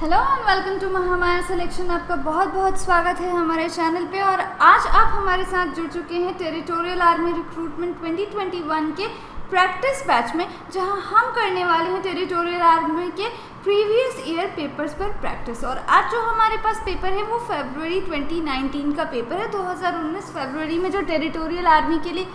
Hello and welcome to Mahamaya selection. आपका बहुत बहुत स्वागत है हमारे चैनल पे। और आज आप हमारे साथ जुड़ चुके हैं टेरिटोरियल आर्मी रिक्रूटमेंट 2021 के प्रैक्टिस बैच में, जहां हम करने वाले हैं टेरिटोरियल आर्मी के प्रीवियस ईयर पेपर्स पर प्रैक्टिस। और आज जो हमारे पास पेपर है वो फरवरी 2019 का पेपर है। 2019 फरवरी में जो टेरिटोरियल आर्मी के लिए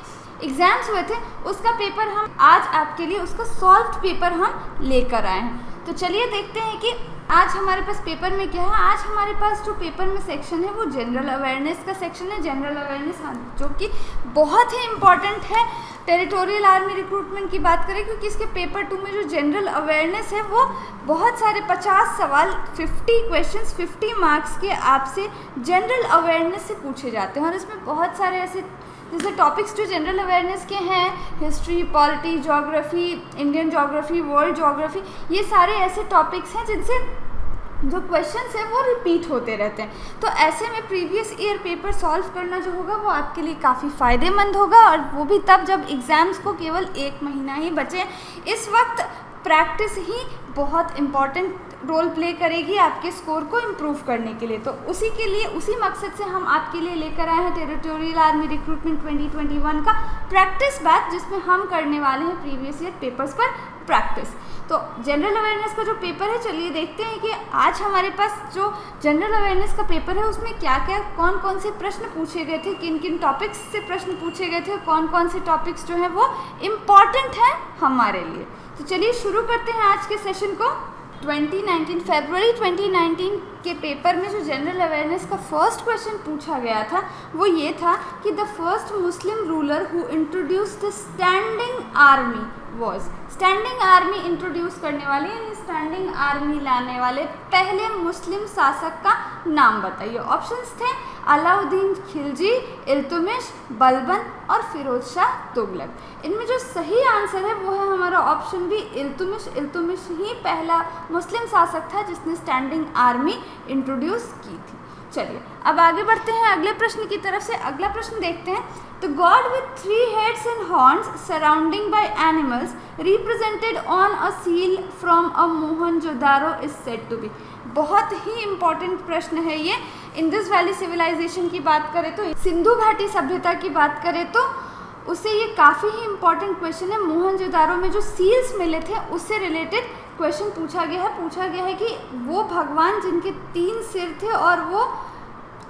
एग्ज़ाम्स हुए थे उसका पेपर हम आज आपके लिए उसका सॉल्व्ड पेपर हम लेकर आए हैं। तो चलिए देखते हैं कि आज हमारे पास पेपर में क्या है। आज हमारे पास जो पेपर में सेक्शन है वो जनरल अवेयरनेस का सेक्शन है। जनरल अवेयरनेस जो कि बहुत ही इम्पॉर्टेंट है टेरिटोरियल आर्मी रिक्रूटमेंट की बात करें, क्योंकि इसके पेपर 2 में जो जनरल अवेयरनेस है वो बहुत सारे 50 सवाल 50 क्वेश्चंस 50 मार्क्स के आपसे जनरल अवेयरनेस से पूछे जाते हैं। और इसमें बहुत सारे ऐसे जैसे टॉपिक्स जो जनरल अवेयरनेस के हैं, history, polity, geography, Indian geography, world geography, ये सारे ऐसे टॉपिक्स हैं जिनसे जो क्वेश्चंस हैं वो रिपीट होते रहते हैं। तो ऐसे में प्रीवियस ईयर पेपर सॉल्व करना जो होगा वो आपके लिए काफ़ी फ़ायदेमंद होगा, और वो भी तब जब एग्ज़ाम्स को केवल 1 महीना ही बचे। इस वक्त प्रैक्टिस ही बहुत इम्पॉर्टेंट रोल प्ले करेगी आपके स्कोर को इम्प्रूव करने के लिए। तो उसी के लिए, उसी मकसद से हम आपके लिए लेकर आए हैं टेरिटोरियल आर्मी रिक्रूटमेंट 2021 का प्रैक्टिस बैच, जिसमें हम करने वाले हैं प्रीवियस ईयर पेपर्स पर प्रैक्टिस। तो जनरल अवेयरनेस का जो पेपर है, चलिए देखते हैं कि आज हमारे पास जो जनरल अवेयरनेस का पेपर है उसमें क्या क्या कौन कौन से प्रश्न पूछे गए थे, किन किन टॉपिक्स से प्रश्न पूछे गए थे, कौन कौन से टॉपिक्स जो हैं वो इम्पॉर्टेंट हैं हमारे लिए। तो चलिए शुरू करते हैं आज के सेशन को। 2019 फरवरी 2019 के पेपर में जो जनरल अवेयरनेस का फर्स्ट क्वेश्चन पूछा गया था वो ये था कि the first Muslim ruler who introduced the standing army was. Standing army introduce करने वाले यानी स्टैंडिंग आर्मी लाने वाले पहले मुस्लिम शासक का नाम बताइए। ऑप्शंस थे अलाउद्दीन खिलजी, इल्तुमिश, बलबन और फिरोज शाह तुगलक। इनमें जो सही आंसर है वो है हमारा ऑप्शन बी इल्तुमिश। इल्तुमिश ही पहला मुस्लिम शासक था जिसने स्टैंडिंग आर्मी इंट्रोड्यूस की थी। चलिए अब आगे बढ़ते हैं अगले प्रश्न की तरफ से। अगला प्रश्न देखते हैं। The God with 3 heads and horns surrounding by animals represented on a seal from a Mohenjo-daro is said to be। बहुत ही इम्पॉर्टेंट प्रश्न है ये। इंडस वैली सिविलाइजेशन की बात करें तो, सिंधु घाटी सभ्यता की बात करें तो उससे ये काफ़ी ही इम्पॉर्टेंट क्वेश्चन है। मोहनजोदारो में जो सील्स मिले थे उससे रिलेटेड क्वेश्चन पूछा गया है कि वो भगवान जिनके 3 सिर थे और वो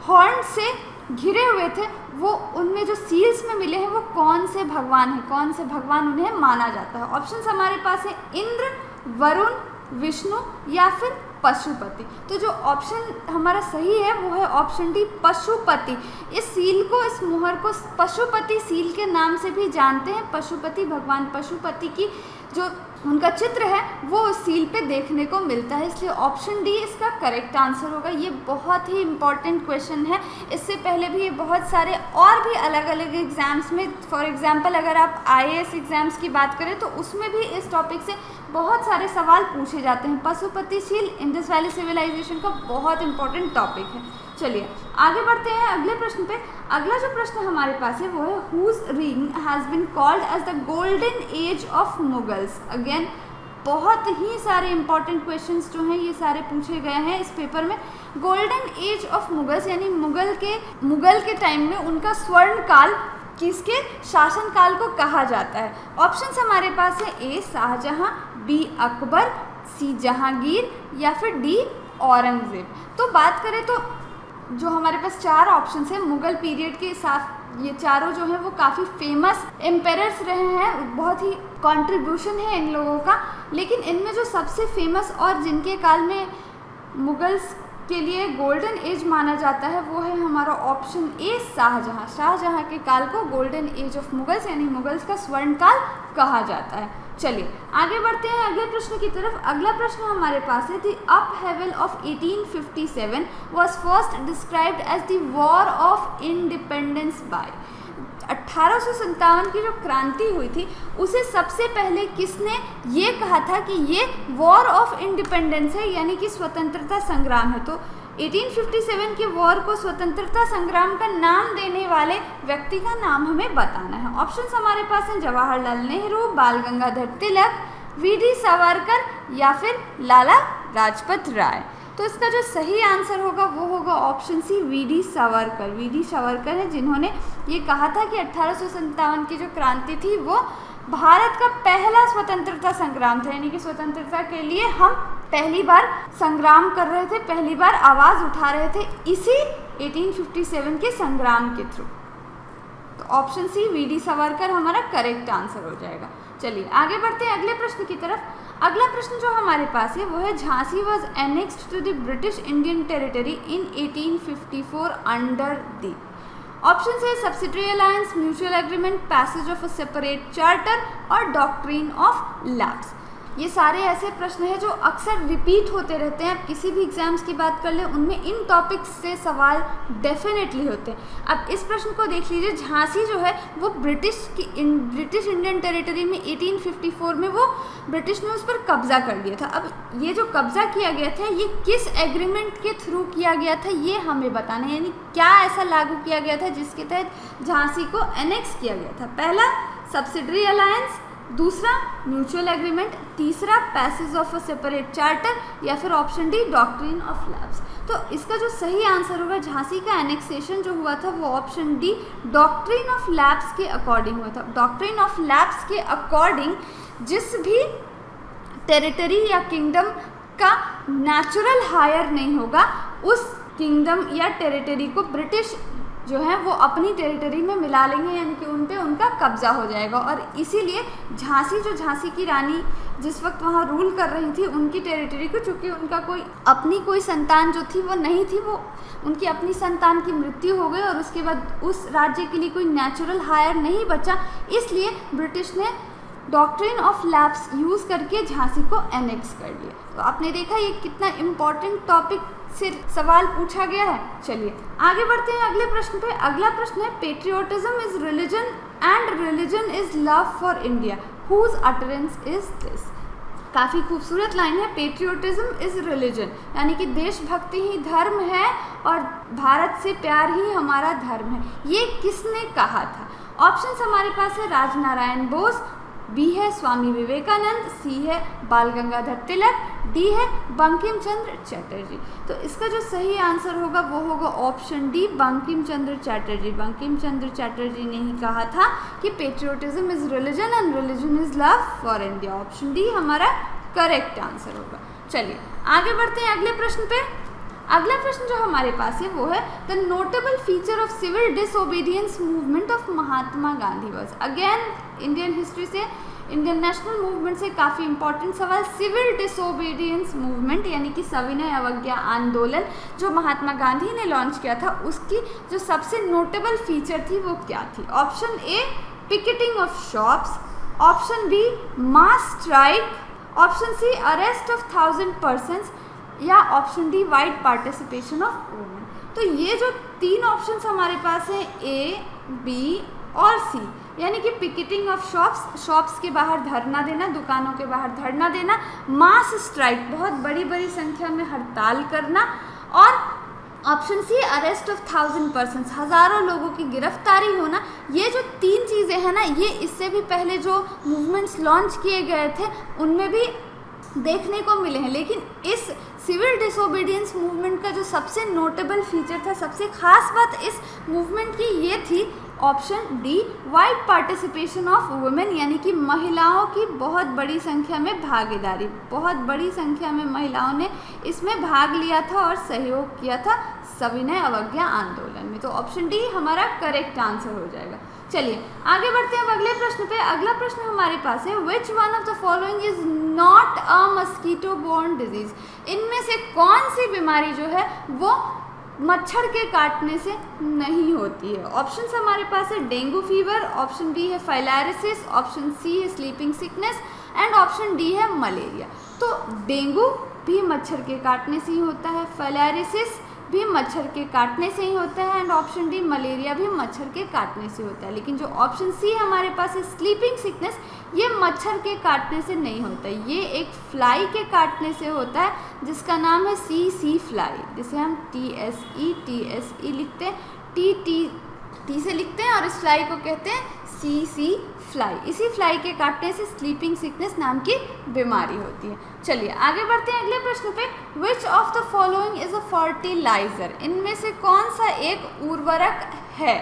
हॉर्न से घिरे हुए थे, वो उनमें जो सील्स में मिले हैं वो कौन से भगवान हैं, कौन से भगवान उन्हें माना जाता है। ऑप्शंस हमारे पास है इंद्र, वरुण, विष्णु या फिर पशुपति। तो जो ऑप्शन हमारा सही है वो है ऑप्शन डी पशुपति। इस सील को, इस मुहर को पशुपति सील के नाम से भी जानते हैं। पशुपति, भगवान पशुपति की जो उनका चित्र है वो उस सील पे देखने को मिलता है, इसलिए ऑप्शन डी इसका करेक्ट आंसर होगा। ये बहुत ही इम्पॉर्टेंट क्वेश्चन है। इससे पहले भी ये बहुत सारे और भी अलग अलग एग्ज़ाम्स में, फॉर एग्जांपल अगर आप IAS एग्ज़ाम्स की बात करें तो उसमें भी इस टॉपिक से बहुत सारे सवाल पूछे जाते हैं। Pashupati seal Indus valley civilisation का बहुत इंपॉर्टेंट टॉपिक है। चलिए आगे बढ़ते हैं अगले प्रश्न पे। अगला जो प्रश्न हमारे पास है वो है whose reign has been called as the golden age of Mughals. Again बहुत ही सारे इंपॉर्टेंट क्वेश्चंस जो हैं ये सारे पूछे गए हैं इस पेपर में। गोल्डन एज ऑफ मुगल्स यानी मुगल के टाइम में उनका स्वर्ण काल किसके शासन काल को कहा जाता है। ऑप्शंस हमारे पास है ए शाहजहां, बी अकबर, सी जहांगीर या फिर डी औरंगजेब। तो बात करें तो जो हमारे पास 4 ऑप्शंस हैं मुगल पीरियड के साथ, ये चारों जो हैं वो काफ़ी फेमस एम्पेरर्स रहे हैं, बहुत ही कंट्रीब्यूशन है इन लोगों का। लेकिन इनमें जो सबसे फेमस और जिनके काल में मुगल्स के लिए गोल्डन एज माना जाता है वो है हमारा ऑप्शन ए शाहजहां। शाहजहां के काल को गोल्डन एज ऑफ मुगल्स यानी मुगल्स का स्वर्ण काल कहा जाता है। चलिए आगे बढ़ते हैं अगले प्रश्न की तरफ। अगला प्रश्न हमारे पास है the upheaval of 1857 was first described as the war of independence by. 1857 की जो क्रांति हुई थी उसे सबसे पहले किसने ये कहा था कि ये वॉर ऑफ इंडिपेंडेंस है, यानी कि स्वतंत्रता संग्राम है। तो 1857 के वॉर को स्वतंत्रता संग्राम का नाम देने वाले व्यक्ति का नाम हमें बताना है। ऑप्शंस हमारे पास हैं जवाहरलाल नेहरू, बाल गंगाधर तिलक, वीडी सावरकर या फिर लाला लाजपत राय। तो इसका जो सही आंसर होगा वो होगा option C, VD Savarkar. VD Savarkar है जिन्होंने ये कहा था कि 1857 की जो क्रांति थी वो भारत का पहला स्वतंत्रता संग्राम था, यानी कि स्वतंत्रता के लिए हम पहली बार संग्राम कर रहे थे, पहली बार आवाज़ उठा रहे थे इसी 1857 के संग्राम के थ्रू। तो ऑप्शन सी, वीडी सावरकर हमारा करेक्ट आंसर हो जाएगा। चलिए आगे बढ़ते हैं अगले प्रश्न की तरफ। अगला प्रश्न जो हमारे पास है वो है, Jhansi was annexed to the British Indian territory in 1854 under the. Option है subsidiary alliance, mutual agreement, passage of a separate charter और डॉक्ट्रिन ऑफ लैप्स। ये सारे ऐसे प्रश्न हैं जो अक्सर रिपीट होते रहते हैं। आप किसी भी एग्जाम्स की बात कर लें उनमें इन टॉपिक्स से सवाल डेफिनेटली होते हैं। अब इस प्रश्न को देख लीजिए, झांसी जो है वो ब्रिटिश इंडियन टेरिटरी में 1854 में वो ब्रिटिश ने उस पर कब्जा कर लिया था। अब ये जो कब्जा किया गया था ये किस एग्रीमेंट के थ्रू किया गया था ये हमें बताना है, यानी क्या ऐसा लागू किया गया था जिसके तहत झांसी को एनेक्स किया गया था। पहला सब्सिडरी अलायंस, दूसरा म्यूचुअल एग्रीमेंट, तीसरा passage of a separate charter या फिर option D doctrine of lapse. तो इसका जो सही आंसर होगा, झांसी का एनेक्सेशन जो हुआ था वो option D doctrine of lapse के अकॉर्डिंग हुआ था। डॉक्ट्रिन ऑफ लैप्स के अकॉर्डिंग जिस भी टेरिटरी या किंगडम का नेचुरल हायर नहीं होगा उस किंगडम या टेरिटरी को ब्रिटिश जो है वो अपनी टेरिटरी में मिला लेंगे, यानी कि उन पे उनका कब्जा हो जाएगा। और इसीलिए झांसी की रानी जिस वक्त वहाँ रूल कर रही थी उनकी टेरिटरी को, चूँकि उनका कोई संतान जो थी वो नहीं थी, वो उनकी अपनी संतान की मृत्यु हो गई और उसके बाद उस राज्य के लिए कोई नेचुरल हायर नहीं बचा, इसलिए ब्रिटिश ने डॉक्ट्रिन ऑफ लैप्स यूज़ करके झांसी को एनेक्स कर लिया। तो आपने देखा ये कितना इम्पॉर्टेंट टॉपिक से सवाल पूछा गया है। चलिए आगे बढ़ते हैं अगले प्रश्न पे। अगला प्रश्न है, patriotism is religion and religion is love for India, whose utterance is this. काफ़ी खूबसूरत लाइन है, पेट्रियोटिज्म इज रिलीजन, यानी कि देशभक्ति ही धर्म है और भारत से प्यार ही हमारा धर्म है। ये किसने कहा था? ऑप्शंस हमारे पास है राजनारायण बोस, बी है स्वामी विवेकानंद, सी है बाल गंगाधर तिलक, डी है बंकिम चंद्र चटर्जी। तो इसका जो सही आंसर होगा वो होगा ऑप्शन डी बंकिम चंद्र चटर्जी। बंकिम चंद्र चटर्जी ने ही कहा था कि patriotism is religion and religion is love for India. Option D हमारा करेक्ट आंसर होगा। चलिए आगे बढ़ते हैं अगले प्रश्न पे। अगला प्रश्न जो हमारे पास है वो है, the notable feature of civil disobedience movement of Mahatma Gandhi was. Again Indian history से, इंडियन नेशनल मूवमेंट से काफ़ी इंपॉर्टेंट सवाल। सिविल डिसोबीडियंस मूवमेंट यानी कि सविनय अवज्ञा आंदोलन जो महात्मा गांधी ने लॉन्च किया था उसकी जो सबसे नोटेबल फीचर थी वो क्या थी? Option A picketing of shops, option B mass strike, option C arrest of 1000 persons या option D wide participation of women. तो ये जो तीन ऑप्शंस हमारे पास हैं ए, बी और सी, यानी कि पिकेटिंग ऑफ शॉप्स के बाहर धरना देना, दुकानों के बाहर धरना देना, मास स्ट्राइक बहुत बड़ी बड़ी संख्या में हड़ताल करना, और option C arrest of 1000 persons हज़ारों लोगों की गिरफ्तारी होना। ये जो तीन चीज़ें हैं ना, ये इससे भी पहले जो मूवमेंट्स लॉन्च किए गए थे उनमें भी देखने को मिले हैं, लेकिन इस सिविल डिसोबीडियंस मूवमेंट का जो सबसे नोटेबल फीचर था, सबसे खास बात इस मूवमेंट की ये थी option D wide participation of women, यानी कि महिलाओं की बहुत बड़ी संख्या में भागीदारी, बहुत बड़ी संख्या में महिलाओं ने इसमें भाग लिया था और सहयोग किया था सविनय अवज्ञा आंदोलन में। तो ऑप्शन डी हमारा करेक्ट आंसर हो जाएगा। चलिए आगे बढ़ते हैं अब अगले प्रश्न पे। अगला प्रश्न हमारे पास है, which one of the following is not a mosquito borne disease. इनमें से कौन सी बीमारी जो है वो मच्छर के काटने से नहीं होती है? ऑप्शंस हमारे पास है डेंगू फीवर, ऑप्शन बी है फाइलेरिसिस, ऑप्शन सी है sleeping sickness and option D है मलेरिया। तो डेंगू भी मच्छर के काटने से ही होता है, फाइलेरिसिस भी मच्छर के काटने से ही होता है एंड ऑप्शन डी मलेरिया भी मच्छर के काटने से होता है। लेकिन जो ऑप्शन सी हमारे पास है स्लीपिंग सिकनेस, ये मच्छर के काटने से नहीं होता है, ये एक फ्लाई के काटने से होता है जिसका नाम है सी फ्लाई, जिसे हम TSE लिखते हैं, टी से लिखते हैं और इस फ्लाई को कहते हैं सी फ्लाई। इसी फ्लाई के काटने से स्लीपिंग सिकनेस नाम की बीमारी होती है। चलिए आगे बढ़ते हैं अगले प्रश्न पे। Which of the following is a fertiliser? इनमें से कौन सा एक उर्वरक है?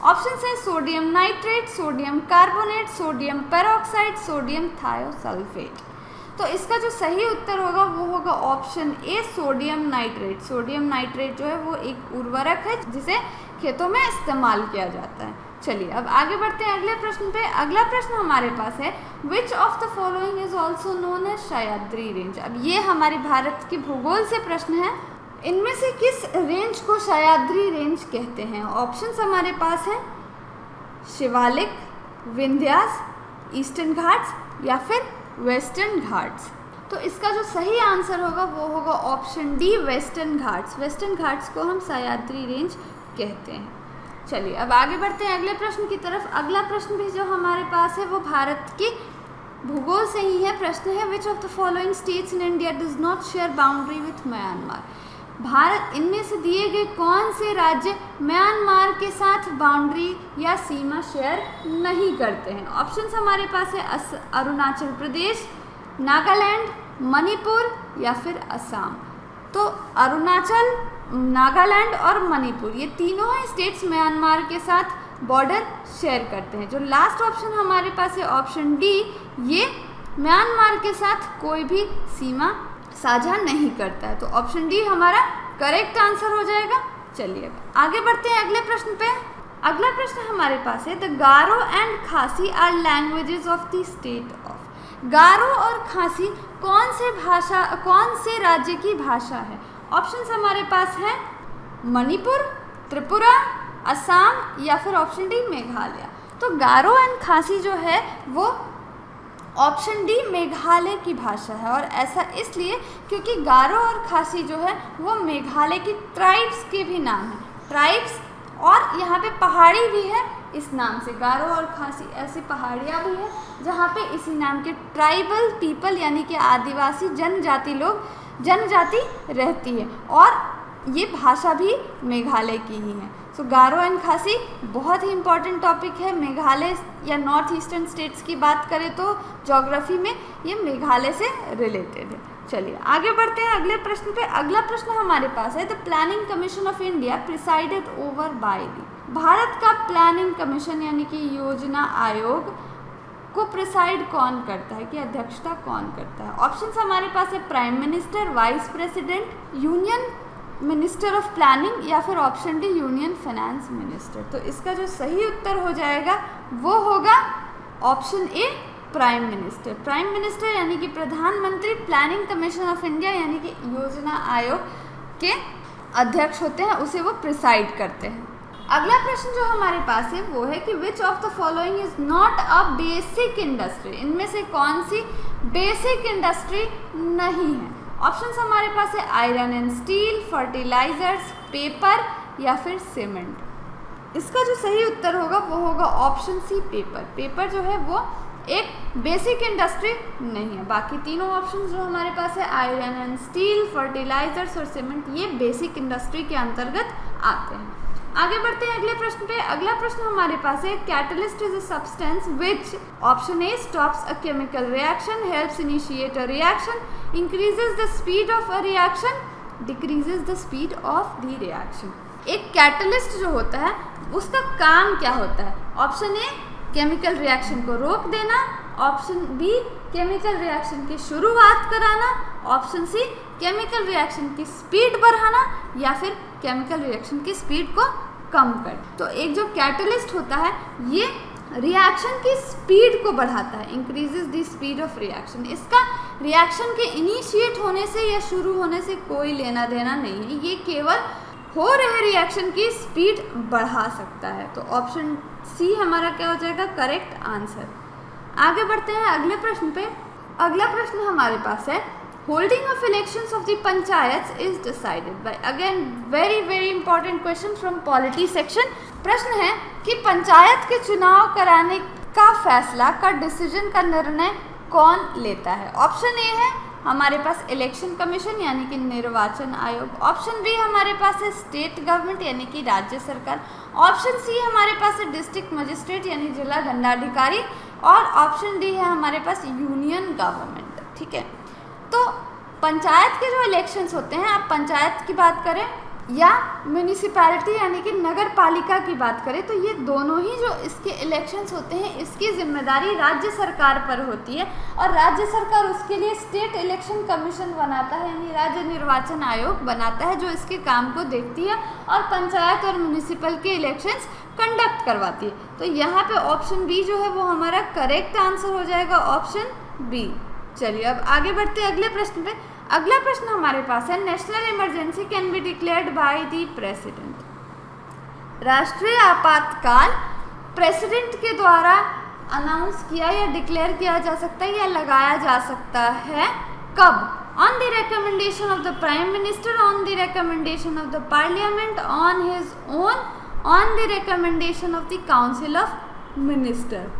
ऑप्शन है sodium nitrate, sodium carbonate, sodium peroxide, sodium thiosulphate. तो इसका जो सही उत्तर होगा वो होगा option A sodium nitrate. Sodium nitrate जो है वो एक उर्वरक है जिसे खेतों में इस्तेमाल किया जाता है। चलिए अब आगे बढ़ते हैं अगले प्रश्न पे। अगला प्रश्न हमारे पास है which of the following is also known as Sahyadri range? अब ये हमारे भारत के भूगोल से प्रश्न है। इनमें से किस रेंज को सह्याद्री रेंज कहते हैं? ऑप्शंस हमारे पास हैं शिवालिक, विंध्यास, ईस्टर्न घाट्स या फिर वेस्टर्न घाट्स। तो इसका जो सही आंसर होगा वो होगा option D western Ghats. Western Ghats को हम सह्याद्री रेंज कहते हैं। चलिए अब आगे बढ़ते हैं अगले प्रश्न की तरफ। अगला प्रश्न भी जो हमारे पास है वो भारत के भूगोल से ही है। प्रश्न है which of the following states in India does not share boundary with Myanmar? Bharat इनमें से दिए गए कौन से राज्य म्यांमार के साथ बाउंड्री या सीमा शेयर नहीं करते हैं? ऑप्शंस हमारे पास है अरुणाचल प्रदेश, नागालैंड, मणिपुर या फिर असम। तो अरुणाचल, नागालैंड और मणिपुर ये तीनों ही स्टेट्स म्यांमार के साथ बॉर्डर शेयर करते हैं। जो लास्ट ऑप्शन हमारे पास है ऑप्शन डी, ये म्यांमार के साथ कोई भी सीमा साझा नहीं करता है। तो ऑप्शन डी हमारा करेक्ट आंसर हो जाएगा। चलिए आगे बढ़ते हैं अगले प्रश्न पे। अगला प्रश्न हमारे पास है the Garo and Khasi are languages of the state of? Garo और खासी कौन से राज्य की भाषा है? ऑप्शंस हमारे पास हैं मणिपुर, त्रिपुरा, असम या फिर ऑप्शन डी मेघालय। तो गारो एंड खासी जो है वो ऑप्शन डी मेघालय की भाषा है, और ऐसा इसलिए क्योंकि गारो और खासी जो है वो मेघालय की ट्राइब्स के भी नाम है। ट्राइब्स और यहाँ पे पहाड़ी भी है इस नाम से। गारो और खासी ऐसी पहाड़ियाँ भी हैं जहाँ पे इसी नाम के ट्राइबल पीपल यानी कि आदिवासी जनजाति रहती है, और ये भाषा भी मेघालय की ही है। सो गारो एंड खासी बहुत ही इंपॉर्टेंट टॉपिक है। मेघालय या नॉर्थ ईस्टर्न स्टेट्स की बात करें तो ज्योग्राफी में ये मेघालय से रिलेटेड है। चलिए आगे बढ़ते हैं अगले प्रश्न पे। अगला प्रश्न हमारे पास है the planning commission of India presided over by the? Bharat का प्लानिंग कमीशन यानी कि योजना आयोग को प्रिसाइड कौन करता है, कि अध्यक्षता कौन करता है? ऑप्शंस हमारे पास है prime minister, vice president, union minister of planning या फिर option D union finance minister. तो इसका जो सही उत्तर हो जाएगा वो होगा ऑप्शन ए प्राइम मिनिस्टर। प्राइम मिनिस्टर यानी कि प्रधानमंत्री प्लानिंग कमीशन ऑफ इंडिया यानी कि योजना आयोग के अध्यक्ष होते हैं, उसे वो प्रिसाइड करते हैं। अगला प्रश्न जो हमारे पास है वो है कि विच of the following is not a basic industry? इनमें से कौन सी बेसिक इंडस्ट्री नहीं है? ऑप्शंस हमारे पास है iron and steel, fertilisers, paper या फिर सीमेंट। इसका जो सही उत्तर होगा वो होगा ऑप्शन सी पेपर। पेपर जो है वो एक बेसिक इंडस्ट्री नहीं है। बाकी तीनों ऑप्शंस जो हमारे पास है आयरन एंड स्टील, फर्टिलाइजर्स और सीमेंट, ये बेसिक इंडस्ट्री के अंतर्गत आते हैं। आगे बढ़ते हैं अगले प्रश्न पे। अगला प्रश्न हमारे पास है catalyst is a substance which? Option A stops a chemical reaction, helps initiate a reaction, increases the speed of a reaction, decreases the speed of the reaction. एक कैटलिस्ट जो होता है उसका काम क्या होता है? ऑप्शन ए केमिकल रिएक्शन को रोक देना, ऑप्शन बी केमिकल रिएक्शन की शुरुआत कराना, ऑप्शन सी केमिकल रिएक्शन की स्पीड बढ़ाना या फिर केमिकल रिएक्शन की स्पीड को कम कर। तो एक जो कैटलिस्ट होता है ये रिएक्शन की स्पीड को बढ़ाता है, increases the speed of reaction. इसका रिएक्शन के इनिशिएट होने से या शुरू होने से कोई लेना देना नहीं है, ये केवल हो रहे रिएक्शन की स्पीड बढ़ा सकता है। तो ऑप्शन सी हमारा क्या हो जाएगा करेक्ट आंसर। आगे बढ़ते हैं अगले प्रश्न पे। अगला प्रश्न हमारे पास है holding of elections of the panchayat is decided by? Again very important question from polity section. प्रश्न है कि पंचायत के चुनाव कराने का फैसला, का डिसीजन, का निर्णय कौन लेता है? ऑप्शन ए है हमारे पास इलेक्शन कमीशन यानी कि निर्वाचन आयोग। ऑप्शन बी हमारे पास है स्टेट गवर्नमेंट यानी कि राज्य सरकार। ऑप्शन सी हमारे पास है डिस्ट्रिक्ट मजिस्ट्रेट यानी जिला दंडाधिकारी। और ऑप्शन डी है हमारे पास यूनियन गवर्नमेंट। ठीक है, तो पंचायत के जो इलेक्शंस होते हैं, आप पंचायत की बात करें या म्यूनिसिपैलिटी यानी कि नगर पालिका की बात करें, तो ये दोनों ही जो इसके इलेक्शंस होते हैं इसकी जिम्मेदारी राज्य सरकार पर होती है। और राज्य सरकार उसके लिए स्टेट इलेक्शन कमीशन बनाता है यानी राज्य निर्वाचन आयोग बनाता है, जो इसके काम को देखती है और पंचायत और म्यूनिसिपल के इलेक्शंस कंडक्ट करवाती है। तो यहाँ पे ऑप्शन बी जो है वो हमारा करेक्ट आंसर हो जाएगा, ऑप्शन बी। चलिए अब आगे बढ़ते हैं अगले प्रश्न पे। अगला प्रश्न हमारे पास है national emergency can be declared by the president. राष्ट्रीय आपातकाल प्रेसिडेंट के द्वारा अनाउंस किया या डिक्लेयर किया जा सकता है या लगाया जा सकता है कब? On the recommendation of the prime minister, on the recommendation of the parliament, on his own, on the recommendation of the council of minister.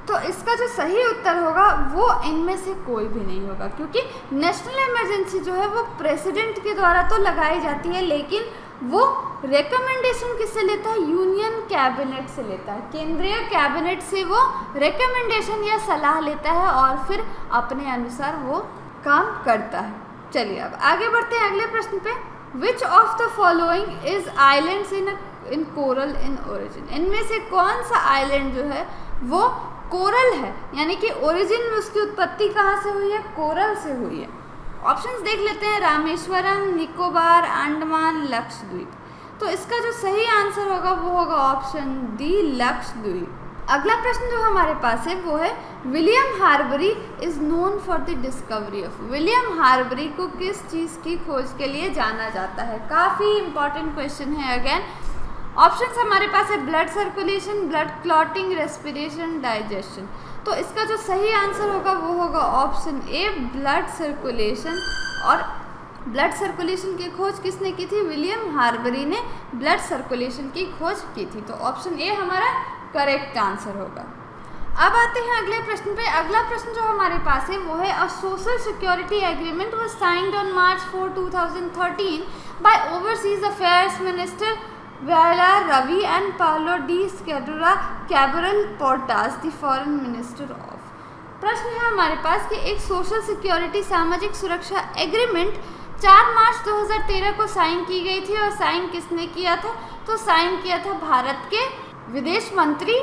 तो इसका जो सही उत्तर होगा वो इनमें से कोई भी नहीं होगा, क्योंकि नेशनल इमरजेंसी जो है वो प्रेसिडेंट के द्वारा तो लगाई जाती है, लेकिन वो रिकमेंडेशन किससे लेता है? यूनियन कैबिनेट से लेता है। केंद्रीय कैबिनेट से वो रिकमेंडेशन या सलाह लेता है और फिर अपने अनुसार वो काम करता है। चलिए अब आगे बढ़ते हैं अगले प्रश्न पे। Which of the following is islands in coral in origin. इनमें से कौन सा आइलैंड जो है वो कोरल है, यानी कि ओरिजिन में उसकी उत्पत्ति कहाँ से हुई है? कोरल से हुई है। ऑप्शंस देख लेते हैं, रामेश्वरम, निकोबार, अंडमान, लक्षद्वीप। तो इसका जो सही आंसर होगा वो होगा ऑप्शन डी, लक्षद्वीप। अगला प्रश्न जो हमारे पास है वो है William Harbury is known for the discovery of. William Harbury को किस चीज़ की खोज के लिए जाना जाता है? काफ़ी इंपॉर्टेंट क्वेश्चन है अगेन। ऑप्शंस हमारे पास है blood circulation, blood clotting, respiration, digestion. तो इसका जो सही आंसर होगा वो होगा ऑप्शन ए, ब्लड सर्कुलेशन। और ब्लड सर्कुलेशन की खोज किसने की थी? विलियम हार्बरी ने ब्लड सर्कुलेशन की खोज की थी। तो ऑप्शन ए हमारा करेक्ट आंसर होगा। अब आते हैं अगले प्रश्न पे। अगला प्रश्न जो हमारे पास है वो है a social security agreement was signed on March 4, 2013 by overseas affairs minister Viola Ravi and Paolo D. Scadura Cabral Portas, the foreign minister of। प्रश्न है हमारे पास कि एक सोशल सिक्योरिटी सामाजिक सुरक्षा एग्रीमेंट 4 मार्च 2013 को साइन की गई थी। और साइन किसने किया था? तो साइन किया था भारत के विदेश मंत्री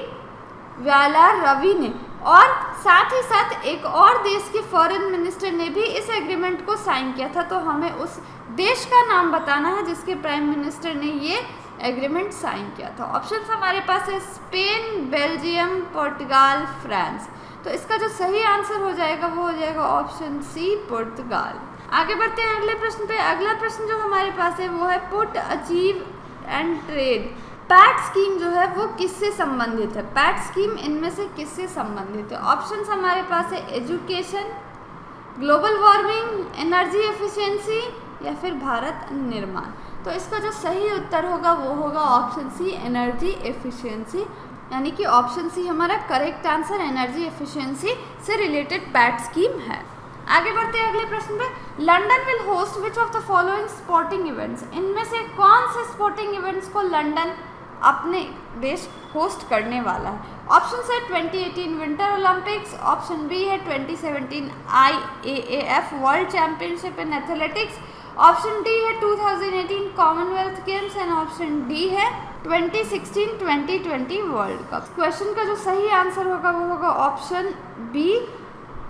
व्याला रवि ने, और साथ ही साथ एक और देश के फॉरेन मिनिस्टर ने भी इस एग्रीमेंट को साइन किया था। तो हमें उस देश का नाम बताना है जिसके प्राइम मिनिस्टर ने ये एग्रीमेंट साइन किया था। ऑप्शंस हमारे पास है स्पेन, बेल्जियम, पुर्तगाल, फ्रांस। तो इसका जो सही आंसर हो जाएगा वो हो जाएगा ऑप्शन सी, पुर्तगाल। आगे बढ़ते हैं अगले प्रश्न पे। अगला प्रश्न जो हमारे पास है वो है put, achieve and trade. PAT scheme जो है वो किससे संबंधित है? पैट स्कीम इनमें से किससे संबंधित है? ऑप्शंस हमारे पास है education, global warming, energy efficiency या फिर भारत निर्माण। तो इसका जो सही उत्तर होगा वो होगा ऑप्शन सी, एनर्जी एफिशिएंसी, यानी कि ऑप्शन सी हमारा करेक्ट आंसर एनर्जी एफिशिएंसी से रिलेटेड पैट स्कीम है। आगे बढ़ते हैं अगले प्रश्न पे। London will host which of the following sporting events. इनमें से कौन से स्पोर्टिंग इवेंट्स को लंदन अपने देश होस्ट करने वाला है? ऑप्शन है 2018 विंटर ओलंपिक्स, ऑप्शन बी है 2017 IAAF world championship in athletics, option D है 2018 Commonwealth games and option D है 2016-2020 वर्ल्ड कप। क्वेश्चन का जो सही आंसर होगा वो होगा option B,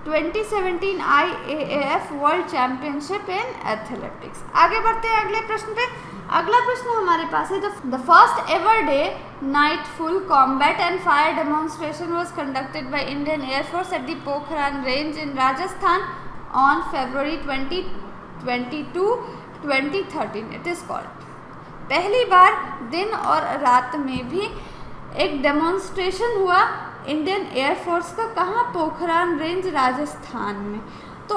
2017 IAAF world championship in athletics. आगे बढ़ते हैं अगले प्रश्न पे। अगला प्रश्न हमारे पास है the first ever day night full combat and fire demonstration was conducted by Indian air force at the Pokhran range in Rajasthan on February 22, 2013। It is called. पहली बार दिन और रात में भी एक डेमोन्स्ट्रेशन हुआ इंडियन एयरफोर्स का, कहाँ? पोखरान रेंज राजस्थान में। तो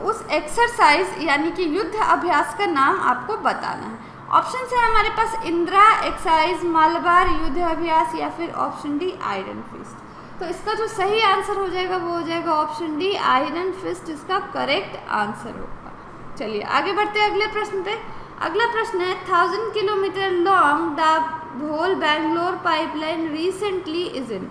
उस एक्सरसाइज यानी कि युद्ध अभ्यास का नाम आपको बताना है। ऑप्शन है हमारे पास इंदिरा एक्सरसाइज, मालबार युद्ध अभ्यास या फिर ऑप्शन डी आयरन फिस्ट। तो इसका जो सही आंसर हो जाएगा वो हो जाएगा ऑप्शन डी, आयरन फिस्ट इसका करेक्ट आंसर होगा। चलिए आगे बढ़ते हैं अगले प्रश्न पे। अगला प्रश्न है 1000 kilometre long Dabhol Bangalore pipeline recently is in.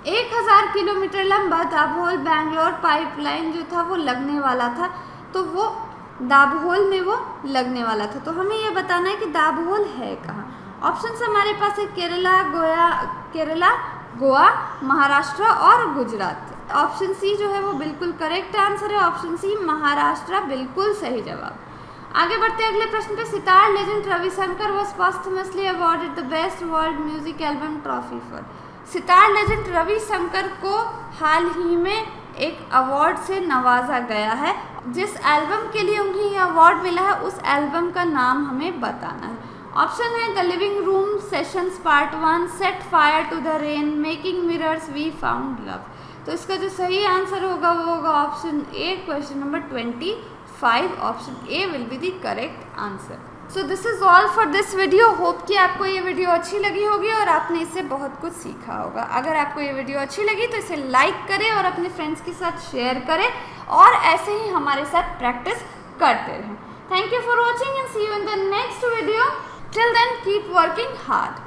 1000 kilometre लंबा दाभोल बैंगलोर पाइपलाइन जो था वो लगने वाला था, तो वो दाभोल में वो लगने वाला था। तो हमें ये बताना है कि दाभोल है कहाँ। ऑप्शन हमारे पास है केरला, गोवा, महाराष्ट्र और गुजरात। ऑप्शन सी जो है वो बिल्कुल करेक्ट आंसर है। ऑप्शन सी महाराष्ट्र बिल्कुल सही जवाब। आगे बढ़ते हैं अगले प्रश्न पे। Sitar legend Ravishankar was posthumously awarded the best world music album trophy for. Sitar legend Ravishankar को हाल ही में एक अवार्ड से नवाजा गया है। जिस एल्बम के लिए उन्हें ये अवार्ड मिला है उस एल्बम का नाम हमें बताना है। ऑप्शन है the living room sessions part 1, set fire to the rain, making mirrors, we found love. तो इसका जो सही आंसर होगा वो होगा option A, question number 25। Option A will be the correct answer. So this is all for this video. Hope कि आपको ये वीडियो अच्छी लगी होगी और आपने इससे बहुत कुछ सीखा होगा। अगर आपको ये वीडियो अच्छी लगी तो इसे लाइक करें और अपने फ्रेंड्स के साथ शेयर करें और ऐसे ही हमारे साथ प्रैक्टिस करते रहें। Thank you for watching and see you in the next video. Till then, keep working hard.